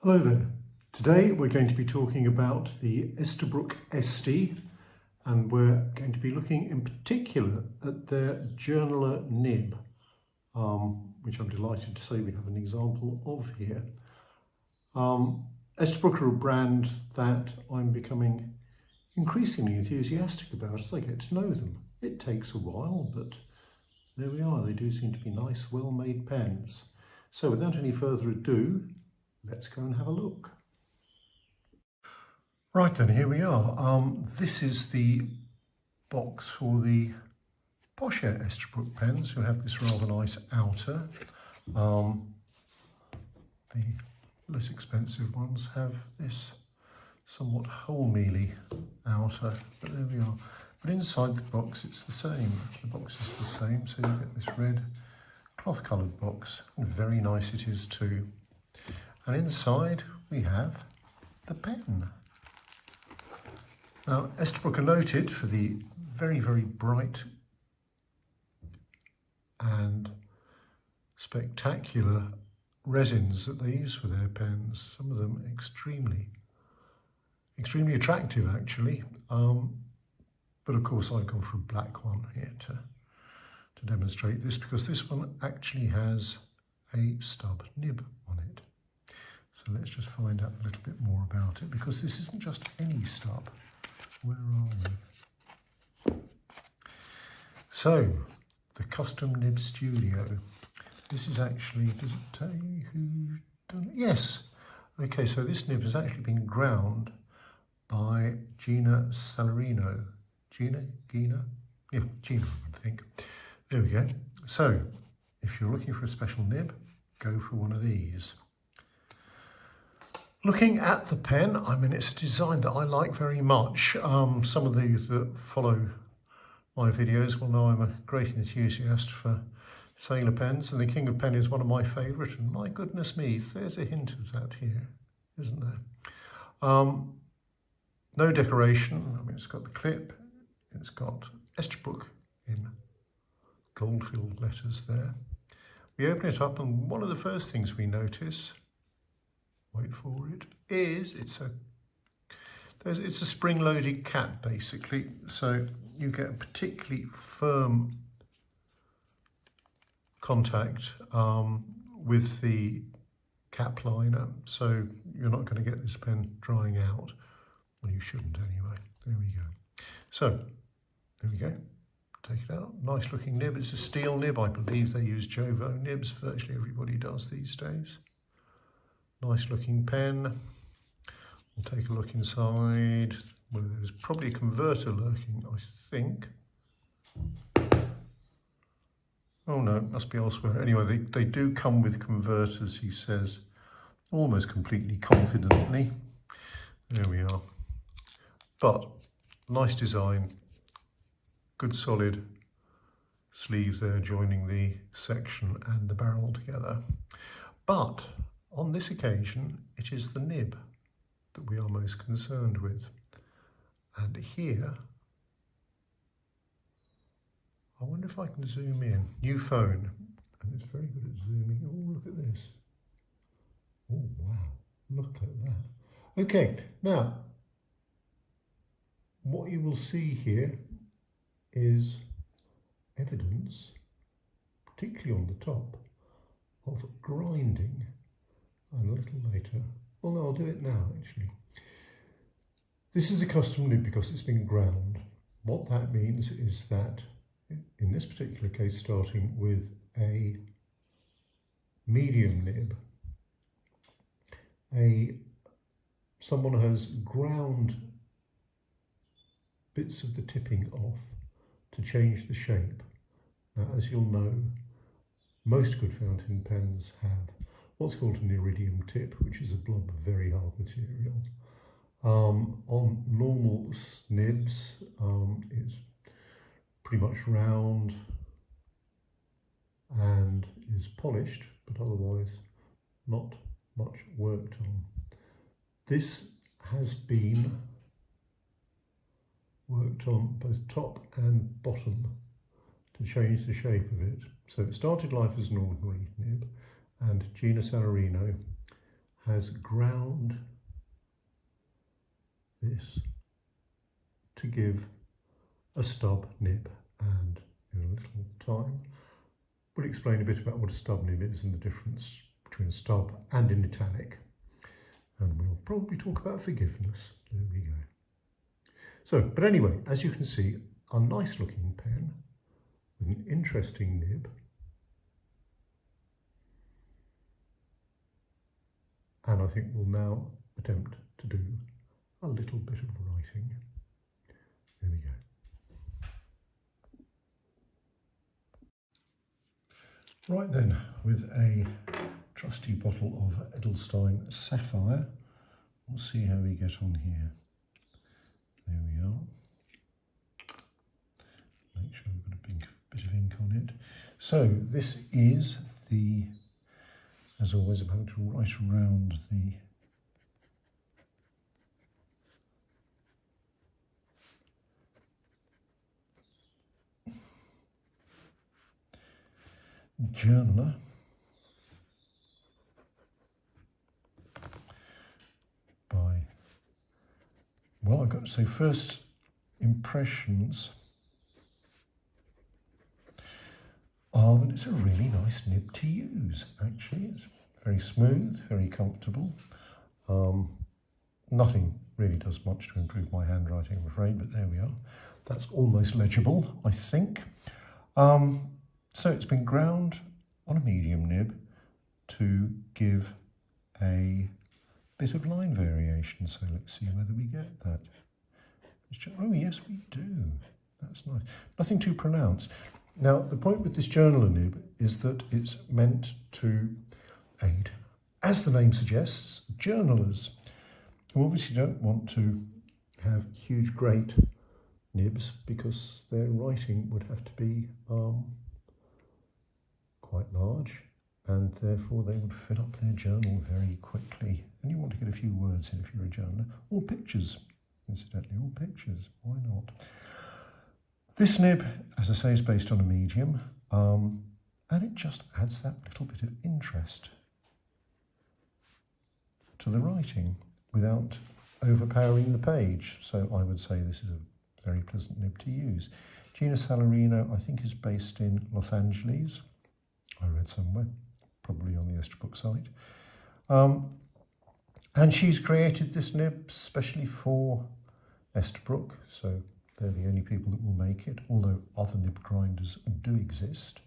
Hello there. Today we're going to be talking about the Esterbrook Estie, and we're going to be looking in particular at their journaler nib, which I'm delighted to say we have an example of here. Esterbrook are a brand that I'm becoming increasingly enthusiastic about as I get to know them. It takes a while, but there we are. They do seem to be nice, well-made pens. So without any further ado, let's go and have a look. Right then, here we are. This is the box for the posher Esterbrook pens, who have this rather nice outer. The less expensive ones have this somewhat wholemealy outer, but there we are. But inside the box it's the same. The box is the same, so you get this red cloth coloured box, and very nice it is too. And inside we have the pen. Now, Esterbrook are noted for the very, very bright and spectacular resins that they use for their pens. Some of them extremely attractive actually. But of course I've gone for a black one here to demonstrate this, because this one actually has a stub nib on it. So let's just find out a little bit more about it, because this isn't just any stub. Where are we? So, the Custom Nib Studio. This is actually, does it tell you who's done it? Yes. Okay, so this nib has actually been ground by Gina Salarino. Gina, I think. There we go. So, if you're looking for a special nib, go for one of these. Looking at the pen, I mean, it's a design that I like very much. Some of you that follow my videos will know I'm a great enthusiast for sailor pens, and the King of Pen is one of my favourite, and my goodness me, there's a hint of that here, isn't there? No decoration. I mean, it's got the clip, it's got Esterbrook in gold-filled letters there. We open it up, and one of the first things we notice, wait for it, is it's a spring-loaded cap basically, so you get a particularly firm contact with the cap liner, so you're not going to get this pen drying out. Well, you shouldn't anyway. There we go. So there we go. Take it out. Nice looking nib. It's a steel nib. I believe they use Jovo nibs. Virtually everybody does these days. Nice looking pen. We'll take a look inside. Well, there's probably a converter lurking, I think. Oh no, it must be elsewhere. Anyway, they do come with converters, he says, almost completely confidently. There we are. But nice design, good solid sleeves there joining the section and the barrel together. But on this occasion, it is the nib that we are most concerned with. And here, I wonder if I can zoom in. New phone, and it's very good at zooming. Oh, look at this. Oh, wow, look at that. Okay, now, what you will see here is evidence, particularly on the top, of grinding. And a little later, well no, I'll do it now actually. This is a custom nib because it's been ground. What that means is that, in this particular case, starting with a medium nib, someone has ground bits of the tipping off to change the shape. Now, as you'll know, most good fountain pens have what's called an iridium tip, which is a blob of very hard material. On normal nibs, it's pretty much round and is polished, but otherwise not much worked on. This has been worked on both top and bottom to change the shape of it. So it started life as an ordinary nib, and Gina Salarino has ground this to give a stub nib, and in a little time we'll explain a bit about what a stub nib is and the difference between a stub and an italic, and we'll probably talk about forgiveness. There we go. So, but anyway, as you can see, a nice looking pen with an interesting nib, and I think we'll now attempt to do a little bit of writing. There we go. Right then, with a trusty bottle of Edelstein Sapphire, we'll see how we get on here. There we are. Make sure we've got a bit of ink on it. So this is the, as always, I'm going to write around the journaler. Well, I've got to say, first impressions are that it's a really nice nib to use, actually. It's very smooth, very comfortable. Nothing really does much to improve my handwriting, I'm afraid, but there we are. That's almost legible, I think. So it's been ground on a medium nib to give a bit of line variation. So let's see whether we get that. Oh yes, we do. That's nice. Nothing too pronounced. Now, the point with this journaler nib is that it's meant to aid, as the name suggests, journalers who obviously don't want to have huge, great nibs because their writing would have to be quite large, and therefore they would fill up their journal very quickly. And you want to get a few words in if you're a journaler, or pictures, incidentally, or pictures, why not? This nib, as I say, is based on a medium, and it just adds that little bit of interest to the writing without overpowering the page. So I would say this is a very pleasant nib to use. Gina Salarino, I think, is based in Los Angeles. I read somewhere, probably on the Esterbrook site. And she's created this nib specially for Esterbrook, so they're the only people that will make it, although other nib grinders do exist.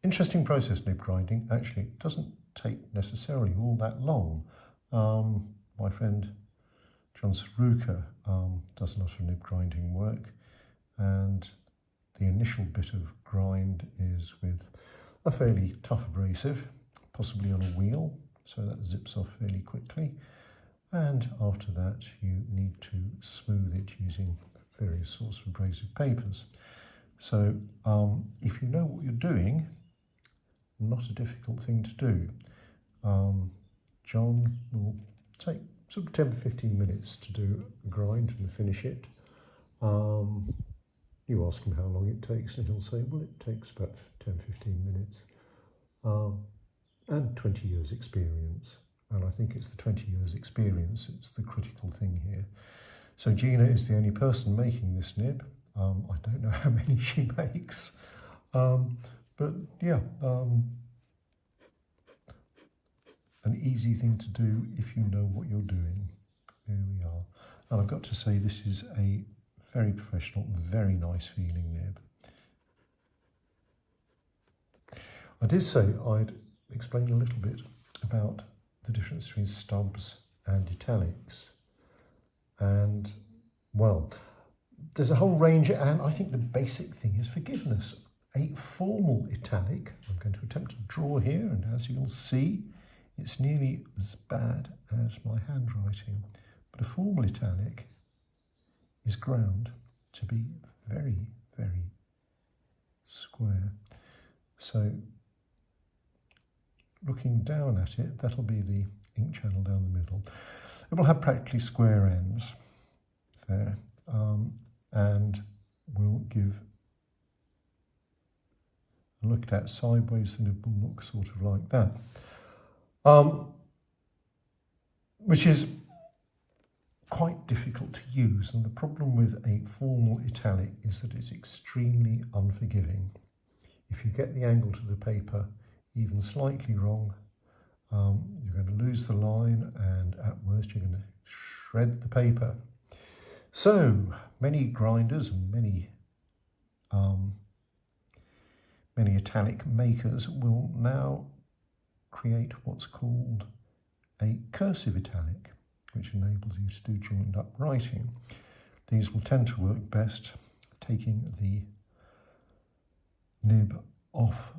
Interesting process, nib grinding. Actually, it doesn't take necessarily all that long. My friend John Saruka does a lot of nib grinding work, and the initial bit of grind is with a fairly tough abrasive, possibly on a wheel, so that zips off fairly quickly. And after that, you need to smooth it using various sorts of abrasive papers. So if you know what you're doing, not a difficult thing to do. John will take sort of 10 to 15 minutes to do a grind and finish it. You ask him how long it takes and he'll say, well, it takes about 10, 15 minutes. And 20 years experience. And I think it's the 20 years experience, it's the critical thing here. So Gina is the only person making this nib. I don't know how many she makes. But yeah, an easy thing to do if you know what you're doing. There we are. And I've got to say, this is a very professional, very nice feeling nib. I did say I'd explain a little bit about the difference between stubs and italics. And, well, there's a whole range, and I think the basic thing is forgiveness. A formal italic, I'm going to attempt to draw here, and as you'll see, it's nearly as bad as my handwriting. But a formal italic is ground to be very, very square. So looking down at it, that'll be the ink channel down the middle. It will have practically square ends there, and will give, looked at sideways, and it will look sort of like that. which is quite difficult to use. And the problem with a formal italic is that it's extremely unforgiving. If you get the angle to the paper even slightly wrong, you're going to lose the line, and at worst you're going to shred the paper. So many grinders and many italic makers will now create what's called a cursive italic, which enables you to do joined up writing. These will tend to work best taking the nib off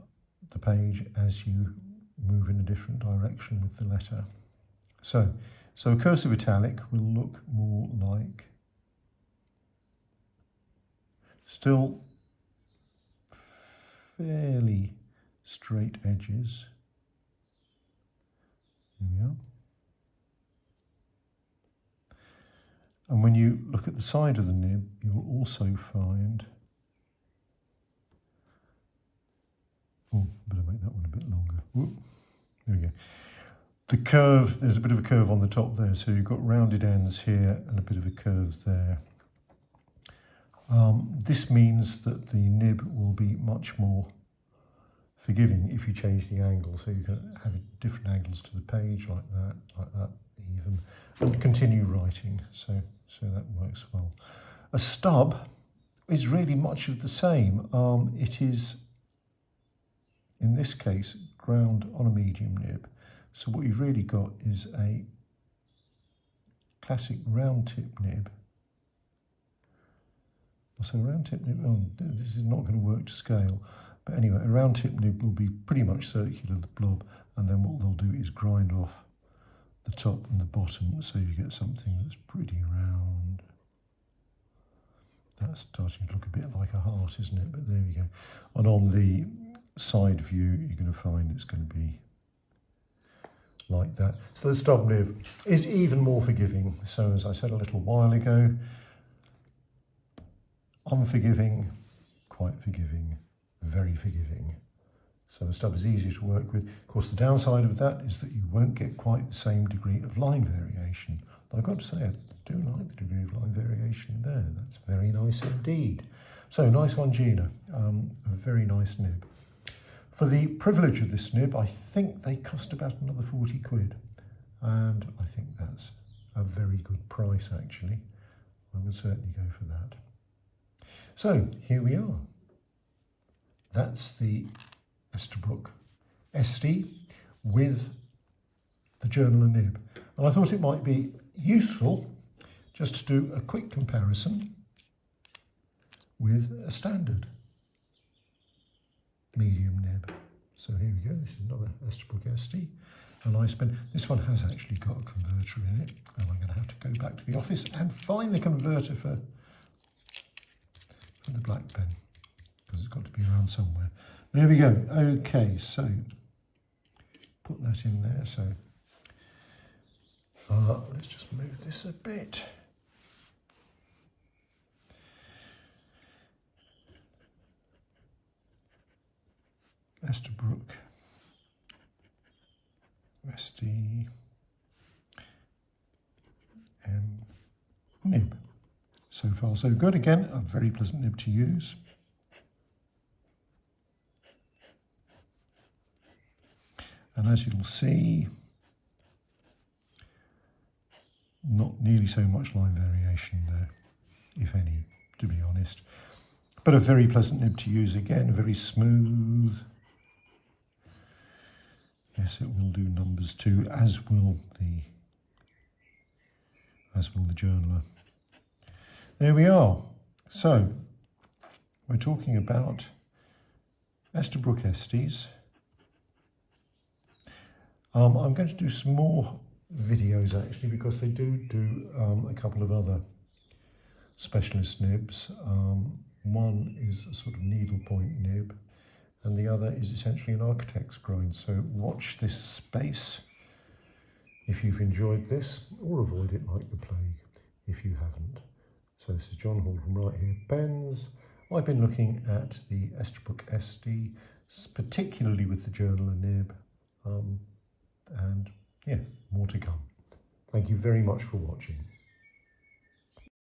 the page as you move in a different direction with the letter. So a cursive italic will look more like, still fairly straight edges. Here we are. And when you look at the side of the nib, you will also find, better make that one a bit longer. There we go. The curve, there's a bit of a curve on the top there, so you've got rounded ends here and a bit of a curve there. This means that the nib will be much more forgiving if you change the angle, so you can have different angles to the page like that even, and continue writing, so that works well. A stub is really much of the same. It is, in this case, ground on a medium nib. So what you've really got is a classic round tip nib. So a round tip nib, this is not going to work to scale. But anyway, a round tip nib will be pretty much circular, the blob, and then what they'll do is grind off the top and the bottom, so you get something that's pretty round. That's starting to look a bit like a heart, isn't it? But there we go. And on the side view, you're going to find it's going to be like that. So the stub nib is even more forgiving. So as I said a little while ago, unforgiving, quite forgiving, very forgiving. So the stub is easier to work with. Of course, the downside of that is that you won't get quite the same degree of line variation. But I've got to say, I do like the degree of line variation there. That's very nice indeed. So nice one, Gina. A very nice nib. For the privilege of this nib, I think they cost about another 40 quid. And I think that's a very good price, actually. I would certainly go for that. So here we are. That's the Esterbrook Estie with the journaler nib. And I thought it might be useful just to do a quick comparison with a standard medium nib. So here we go, this is another Esterbrook Estie. And this one has actually got a converter in it, and I'm going to have to go back to the office and find the converter for the black pen, because it's got to be around somewhere. There we go. Okay, so put that in there. So let's just move this a bit. Esterbrook Estie nib. So far so good. Again, a very pleasant nib to use. And as you'll see, not nearly so much line variation there, if any, to be honest. But a very pleasant nib to use again, very smooth. Yes, it will do numbers too, as will the journaler. There we are. So we're talking about Esterbrook Esties. I'm going to do some more videos actually, because they do a couple of other specialist nibs. One is a sort of needlepoint nib, and the other is essentially an architect's grind. So watch this space if you've enjoyed this, or avoid it like the plague if you haven't. So this is John Hall from Right Here Pens. I've been looking at the Esterbrook Estie, particularly with the journaler nib. And yeah, more to come. Thank you very much for watching.